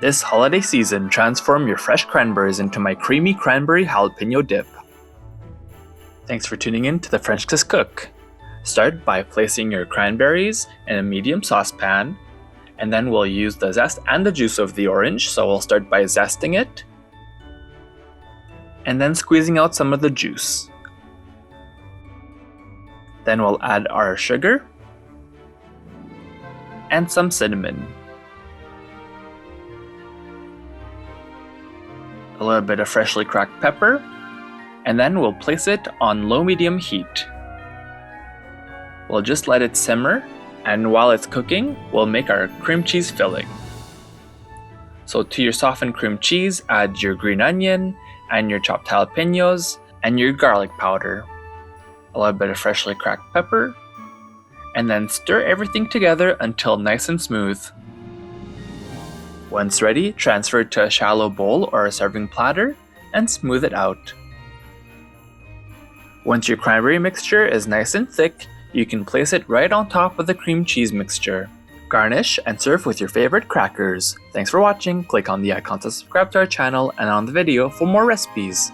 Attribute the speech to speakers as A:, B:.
A: This holiday season, transform your fresh cranberries into my creamy cranberry jalapeno dip. Thanks for tuning in to The French Kiss Cook. Start by placing your cranberries in a medium saucepan, and then we'll use the zest and the juice of the orange, so we'll start by zesting it, and then squeezing out some of the juice. Then we'll add our sugar, and some cinnamon. A little bit of freshly cracked pepper, and then we'll place it on low-medium heat. We'll just let it simmer, and while it's cooking, we'll make our cream cheese filling. So to your softened cream cheese, add your green onion, and your chopped jalapenos, and your garlic powder. A little bit of freshly cracked pepper, and then stir everything together until nice and smooth. Once ready, transfer it to a shallow bowl or a serving platter and smooth it out. Once your cranberry mixture is nice and thick, you can place it right on top of the cream cheese mixture. Garnish and serve with your favorite crackers. Thanks for watching. Click on the icon to subscribe to our channel and on the video for more recipes.